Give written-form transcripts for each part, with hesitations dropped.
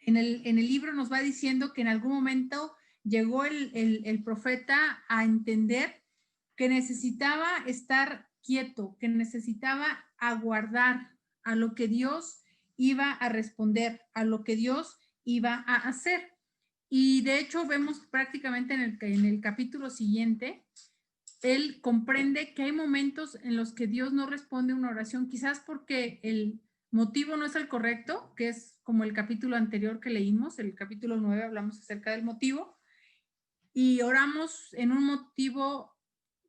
en el libro nos va diciendo que en algún momento llegó el profeta a entender que necesitaba estar quieto, que necesitaba aguardar a lo que Dios iba a responder, a lo que Dios iba a hacer. Y de hecho vemos prácticamente en el capítulo siguiente, él comprende que hay momentos en los que Dios no responde a una oración, quizás porque el motivo no es el correcto, que es como el capítulo anterior que leímos, el capítulo 9, hablamos acerca del motivo, y oramos en un motivo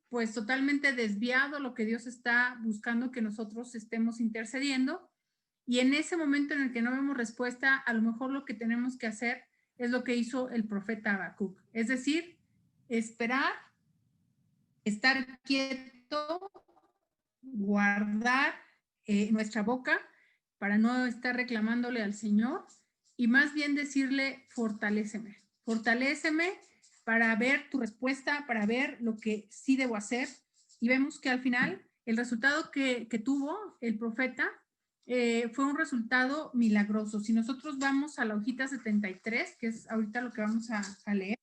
pues totalmente desviado, lo que Dios está buscando que nosotros estemos intercediendo, y en ese momento en el que no vemos respuesta, a lo mejor lo que tenemos que hacer es lo que hizo el profeta Habacuc, es decir, esperar, estar quieto, guardar nuestra boca para no estar reclamándole al Señor y más bien decirle, fortaléceme, fortaléceme para ver tu respuesta, para ver lo que sí debo hacer. Y vemos que al final el resultado que tuvo el profeta fue un resultado milagroso. Si nosotros vamos a la hojita 73, que es ahorita lo que vamos a leer,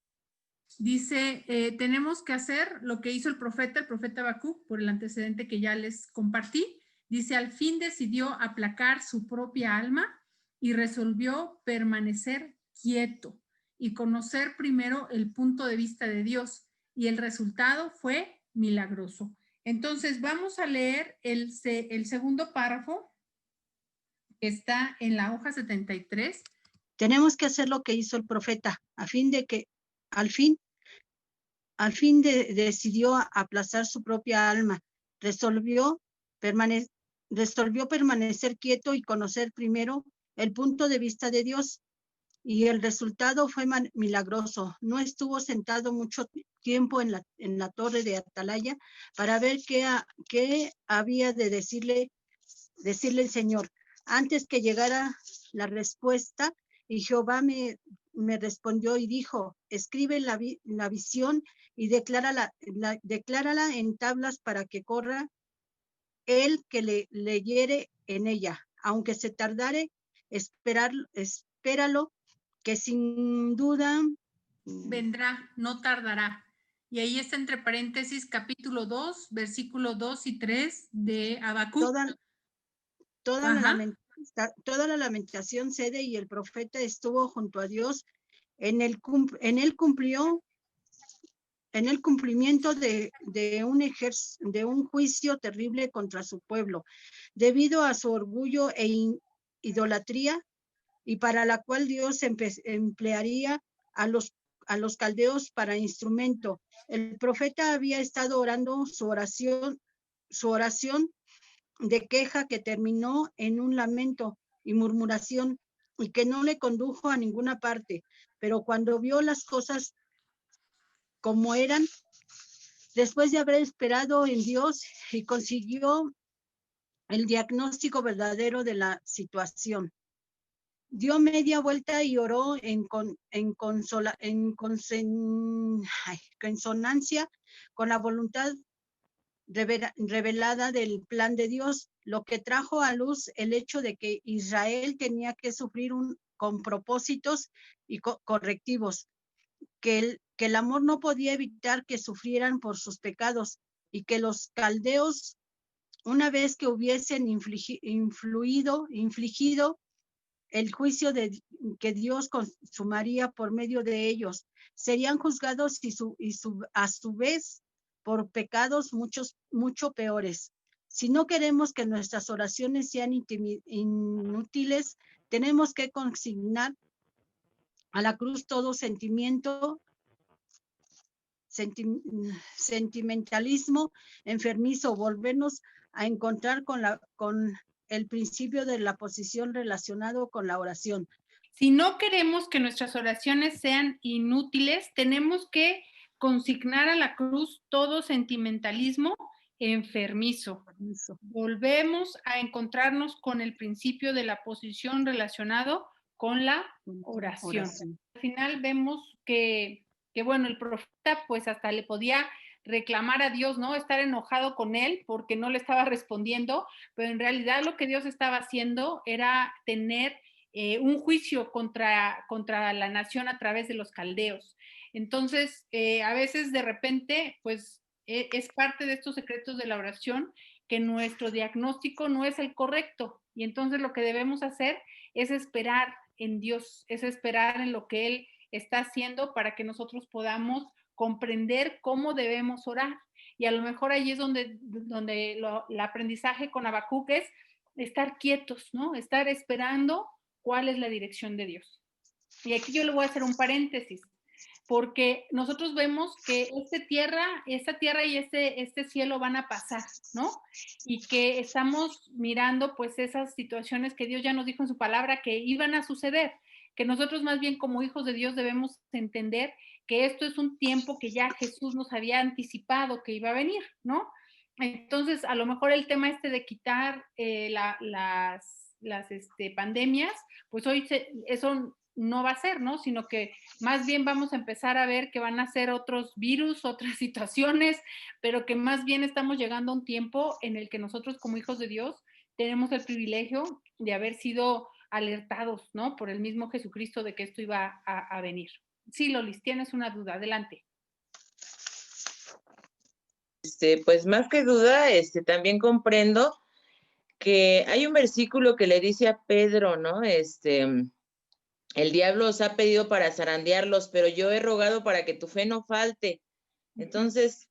dice, tenemos que hacer lo que hizo el profeta Habacuc, por el antecedente que ya les compartí. Dice, al fin decidió aplacar su propia alma y resolvió permanecer quieto y conocer primero el punto de vista de Dios. Y el resultado fue milagroso. Entonces, vamos a leer el segundo párrafo que está en la hoja 73. Tenemos que hacer lo que hizo el profeta, a fin de que, al fin decidió aplazar su propia alma, resolvió permanecer quieto y conocer primero el punto de vista de Dios. Y el resultado fue milagroso. No estuvo sentado mucho tiempo en la torre de atalaya para ver qué había de decirle el Señor. Antes que llegara la respuesta, y Jehová me respondió y dijo, escribe la visión y declárala en tablas para que corra el que leyere en ella. Aunque se tardare, espéralo, que sin duda vendrá, no tardará. Y ahí está entre paréntesis capítulo 2, versículo 2 y 3 de Habacuc. Toda la lamentación cede y el profeta estuvo junto a Dios en el cumplimiento de un juicio terrible contra su pueblo, debido a su orgullo e idolatría, y para la cual Dios emplearía a los caldeos para instrumento. El profeta había estado orando su oración de queja que terminó en un lamento y murmuración y que no le condujo a ninguna parte. Pero cuando vio las cosas como eran, después de haber esperado en Dios y consiguió el diagnóstico verdadero de la situación, dio media vuelta y oró en consonancia con la voluntad revelada del plan de Dios, lo que trajo a luz el hecho de que Israel tenía que sufrir con propósitos y correctivos, que el amor no podía evitar que sufrieran por sus pecados, y que los caldeos, una vez que hubiesen infligido el juicio que Dios consumaría por medio de ellos, serían juzgados a su vez por pecados mucho peores. Si no queremos que nuestras oraciones sean inútiles, tenemos que consignar a la cruz todo sentimentalismo enfermizo, volvernos a encontrar con el principio de la posición relacionado con la oración. Si no queremos que nuestras oraciones sean inútiles, tenemos que consignar a la cruz todo sentimentalismo enfermizo. Volvemos a encontrarnos con el principio de la posición relacionado con la oración. Al final vemos que bueno, el profeta pues hasta le podía reclamar a Dios, ¿no? Estar enojado con él porque no le estaba respondiendo, pero en realidad lo que Dios estaba haciendo era tener un juicio contra la nación a través de los caldeos. Entonces, a veces de repente, pues es parte de estos secretos de la oración que nuestro diagnóstico no es el correcto. Y entonces lo que debemos hacer es esperar en Dios, es esperar en lo que Él está haciendo para que nosotros podamos comprender cómo debemos orar. Y a lo mejor ahí es donde el aprendizaje con Habacuc es estar quietos, ¿no? Estar esperando cuál es la dirección de Dios. Y aquí yo le voy a hacer un paréntesis, porque nosotros vemos que esta tierra y este cielo van a pasar, ¿no? Y que estamos mirando pues esas situaciones que Dios ya nos dijo en su palabra que iban a suceder, que nosotros más bien como hijos de Dios debemos entender que esto es un tiempo que ya Jesús nos había anticipado que iba a venir, ¿no? Entonces, a lo mejor el tema de quitar las pandemias, pues hoy eso no va a ser, ¿no? Sino que más bien vamos a empezar a ver que van a ser otros virus, otras situaciones, pero que más bien estamos llegando a un tiempo en el que nosotros como hijos de Dios tenemos el privilegio de haber sido alertados, ¿no? Por el mismo Jesucristo de que esto iba a venir. Sí, Lolis, tienes una duda, adelante. Pues más que duda, también comprendo que hay un versículo que le dice a Pedro, ¿no? El diablo os ha pedido para zarandearlos, pero yo he rogado para que tu fe no falte. Entonces,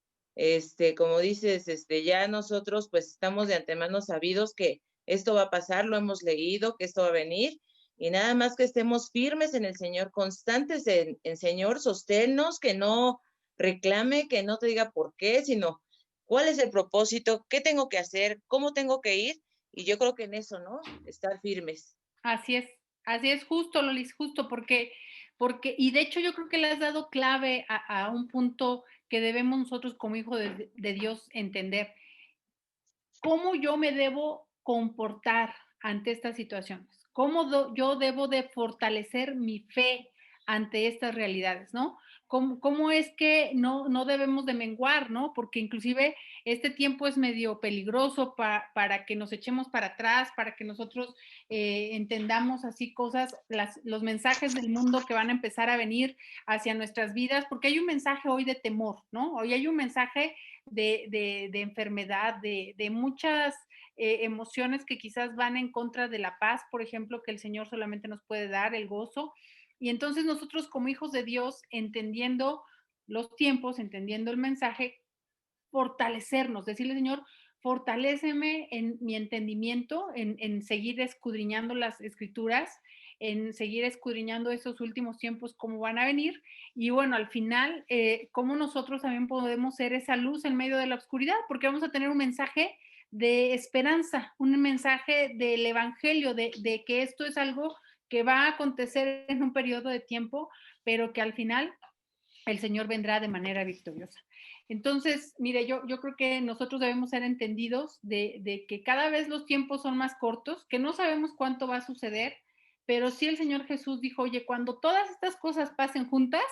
como dices, ya nosotros pues estamos de antemano sabidos que esto va a pasar, lo hemos leído, que esto va a venir, y nada más que estemos firmes en el Señor, constantes en Señor, sosténnos, que no reclame, que no te diga por qué, sino cuál es el propósito, qué tengo que hacer, cómo tengo que ir, y yo creo que en eso, ¿no? Estar firmes. Así es justo, Lolis, justo porque, y de hecho yo creo que le has dado clave a un punto que debemos nosotros como hijos de Dios entender. ¿Cómo yo me debo comportar ante estas situaciones? ¿Cómo yo debo de fortalecer mi fe ante estas realidades, ¿no? ¿Cómo es que no debemos de menguar, ¿no? Porque inclusive este tiempo es medio peligroso para que nos echemos para atrás, para que nosotros entendamos así cosas, los mensajes del mundo que van a empezar a venir hacia nuestras vidas, porque hay un mensaje hoy de temor, ¿no? Hoy hay un mensaje de enfermedad, de muchas emociones que quizás van en contra de la paz, por ejemplo, que el Señor solamente nos puede dar, el gozo. Y entonces nosotros como hijos de Dios, entendiendo los tiempos, entendiendo el mensaje, fortalecernos, decirle, Señor, fortaléceme en mi entendimiento, en seguir escudriñando las escrituras, en seguir escudriñando esos últimos tiempos, cómo van a venir. Y bueno, al final, cómo nosotros también podemos ser esa luz en medio de la oscuridad, porque vamos a tener un mensaje de esperanza, un mensaje del evangelio, de que esto es algo que va a acontecer en un periodo de tiempo, pero que al final el Señor vendrá de manera victoriosa. Entonces, mire, yo creo que nosotros debemos ser entendidos de que cada vez los tiempos son más cortos, que no sabemos cuánto va a suceder, pero sí el Señor Jesús dijo, oye, cuando todas estas cosas pasen juntas,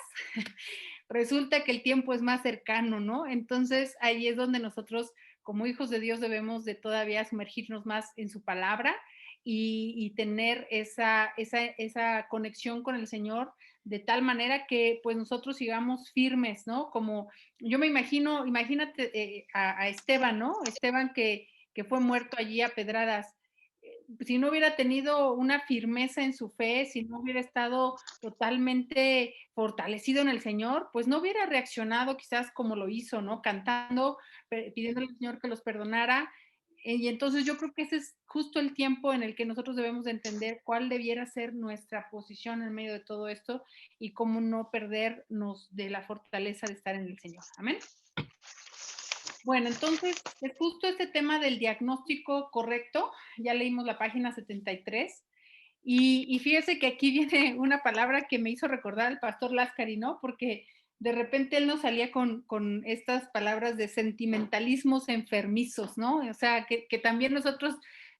resulta que el tiempo es más cercano, ¿no? Entonces, ahí es donde nosotros, como hijos de Dios, debemos de todavía sumergirnos más en su palabra y tener esa conexión con el Señor de tal manera que pues nosotros sigamos firmes, ¿no? Como yo me imagino, imagínate a Esteban, ¿no? Esteban que fue muerto allí a pedradas. Si no hubiera tenido una firmeza en su fe, si no hubiera estado totalmente fortalecido en el Señor, pues no hubiera reaccionado quizás como lo hizo, ¿no? Cantando, pidiéndole al Señor que los perdonara. Y entonces yo creo que ese es justo el tiempo en el que nosotros debemos de entender cuál debiera ser nuestra posición en medio de todo esto y cómo no perdernos de la fortaleza de estar en el Señor. Amén. Bueno, entonces es justo este tema del diagnóstico correcto. Ya leímos la página 73. Y fíjese que aquí viene una palabra que me hizo recordar al pastor Láscari, ¿no? Porque de repente él nos salía con estas palabras de sentimentalismos enfermizos, ¿no? O sea, que también nosotros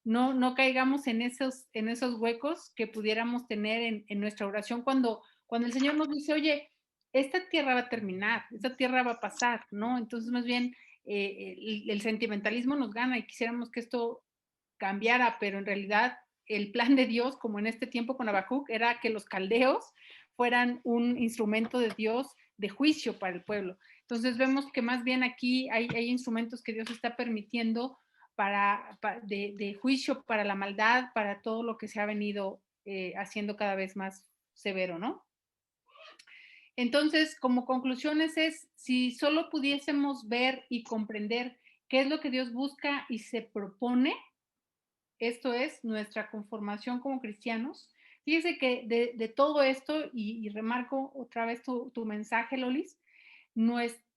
no caigamos en esos huecos que pudiéramos tener en nuestra oración cuando el Señor nos dice, oye, esta tierra va a terminar, esta tierra va a pasar, ¿no? Entonces, más bien, el sentimentalismo nos gana y quisiéramos que esto cambiara, pero en realidad el plan de Dios, como en este tiempo con Habacuc, era que los caldeos fueran un instrumento de Dios de juicio para el pueblo. Entonces vemos que más bien aquí hay instrumentos que Dios está permitiendo de juicio para la maldad, para todo lo que se ha venido haciendo cada vez más severo, ¿no? Entonces, como conclusiones es, si solo pudiésemos ver y comprender qué es lo que Dios busca y se propone, esto es nuestra conformación como cristianos. Fíjese que de todo esto, y remarco otra vez tu mensaje, Lolis,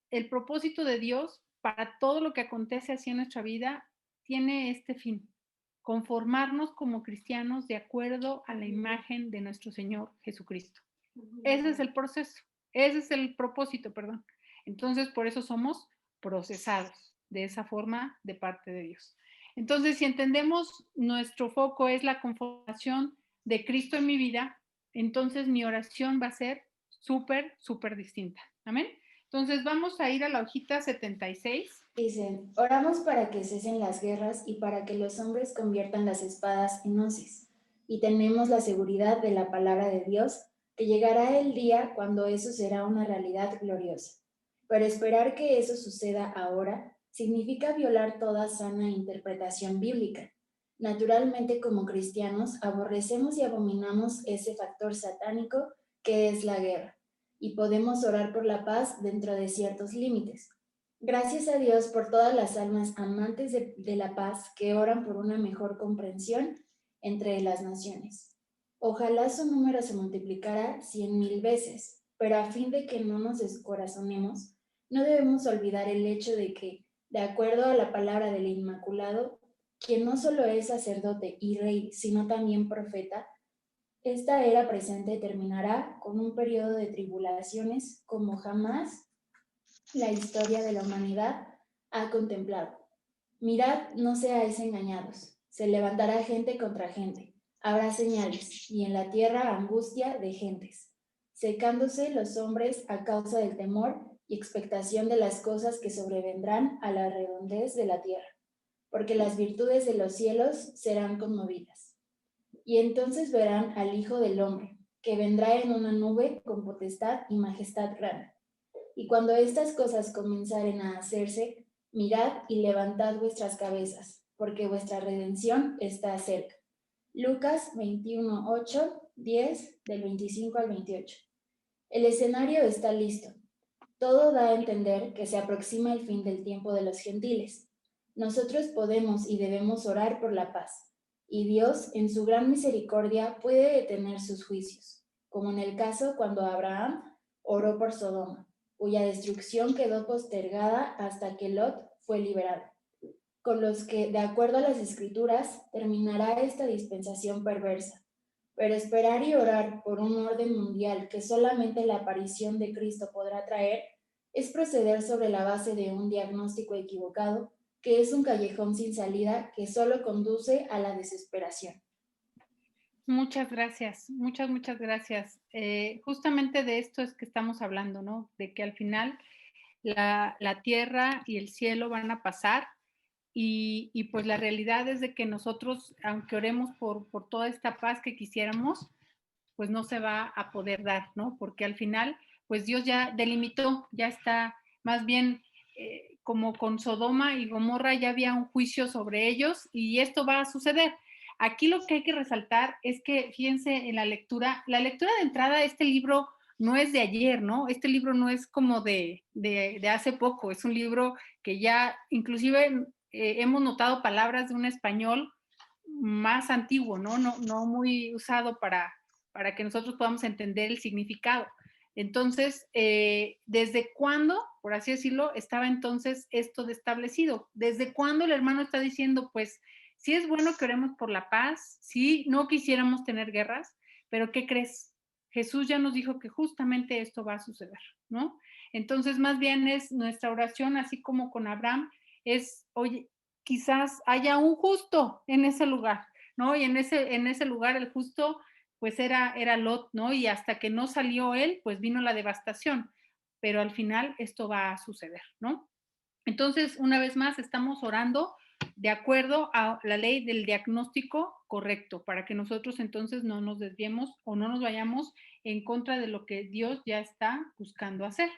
el propósito de Dios para todo lo que acontece así en nuestra vida tiene este fin: conformarnos como cristianos de acuerdo a la imagen de nuestro Señor Jesucristo. Ese es el proceso, ese es el propósito, perdón. Entonces, por eso somos procesados de esa forma de parte de Dios. Entonces, si entendemos nuestro foco es la conformación de Cristo en mi vida, entonces mi oración va a ser súper distinta. Amén. Entonces, vamos a ir a la hojita 76. Dicen, oramos para que cesen las guerras y para que los hombres conviertan las espadas en hoces. Y tenemos la seguridad de la palabra de Dios, que llegará el día cuando eso será una realidad gloriosa. Pero esperar que eso suceda ahora significa violar toda sana interpretación bíblica. Naturalmente, como cristianos, aborrecemos y abominamos ese factor satánico que es la guerra, y podemos orar por la paz dentro de ciertos límites. Gracias a Dios por todas las almas amantes de la paz que oran por una mejor comprensión entre las naciones. Ojalá su número se multiplicara 100,000 veces, pero a fin de que no nos descorazonemos, no debemos olvidar el hecho de que, de acuerdo a la palabra del Inmaculado, quien no solo es sacerdote y rey, sino también profeta, esta era presente terminará con un periodo de tribulaciones como jamás la historia de la humanidad ha contemplado. Mirad, no seáis engañados. Se levantará gente contra gente. Habrá señales, y en la tierra angustia de gentes, secándose los hombres a causa del temor y expectación de las cosas que sobrevendrán a la redondez de la tierra, porque las virtudes de los cielos serán conmovidas. Y entonces verán al Hijo del Hombre, que vendrá en una nube con potestad y majestad grande. Y cuando estas cosas comenzaren a hacerse, mirad y levantad vuestras cabezas, porque vuestra redención está cerca. Lucas 21, 8, 10, del 25 al 28. El escenario está listo. Todo da a entender que se aproxima el fin del tiempo de los gentiles. Nosotros podemos y debemos orar por la paz, y Dios, en su gran misericordia, puede detener sus juicios, como en el caso cuando Abraham oró por Sodoma, cuya destrucción quedó postergada hasta que Lot fue liberado, con los que, de acuerdo a las Escrituras, terminará esta dispensación perversa. Pero esperar y orar por un orden mundial que solamente la aparición de Cristo podrá traer es proceder sobre la base de un diagnóstico equivocado, que es un callejón sin salida que solo conduce a la desesperación. Muchas gracias, muchas gracias. Justamente de esto es que estamos hablando, ¿no? De que al final la tierra y el cielo van a pasar y pues la realidad es de que nosotros, aunque oremos por toda esta paz que quisiéramos, pues no se va a poder dar, ¿no? Porque al final, pues Dios ya delimitó, ya está más bien como con Sodoma y Gomorra, ya había un juicio sobre ellos y esto va a suceder. Aquí lo que hay que resaltar es que, fíjense en la lectura de entrada, este libro no es de ayer, ¿no? Este libro no es como de hace poco, es un libro que ya inclusive hemos notado palabras de un español más antiguo, ¿no? No muy usado para que nosotros podamos entender el significado. Entonces, ¿desde cuándo, por así decirlo, estaba entonces esto establecido? ¿Desde cuándo el hermano está diciendo, pues, sí es bueno que oremos por la paz, sí, no quisiéramos tener guerras, pero ¿qué crees? Jesús ya nos dijo que justamente esto va a suceder, ¿no? Entonces, más bien es nuestra oración, así como con Abraham, es, oye, quizás haya un justo en ese lugar, ¿no? Y en ese lugar el justo pues era Lot, ¿no? Y hasta que no salió él, pues vino la devastación, pero al final esto va a suceder, ¿no? Entonces, una vez más, estamos orando de acuerdo a la ley del diagnóstico correcto, para que nosotros entonces no nos desviemos o no nos vayamos en contra de lo que Dios ya está buscando hacer.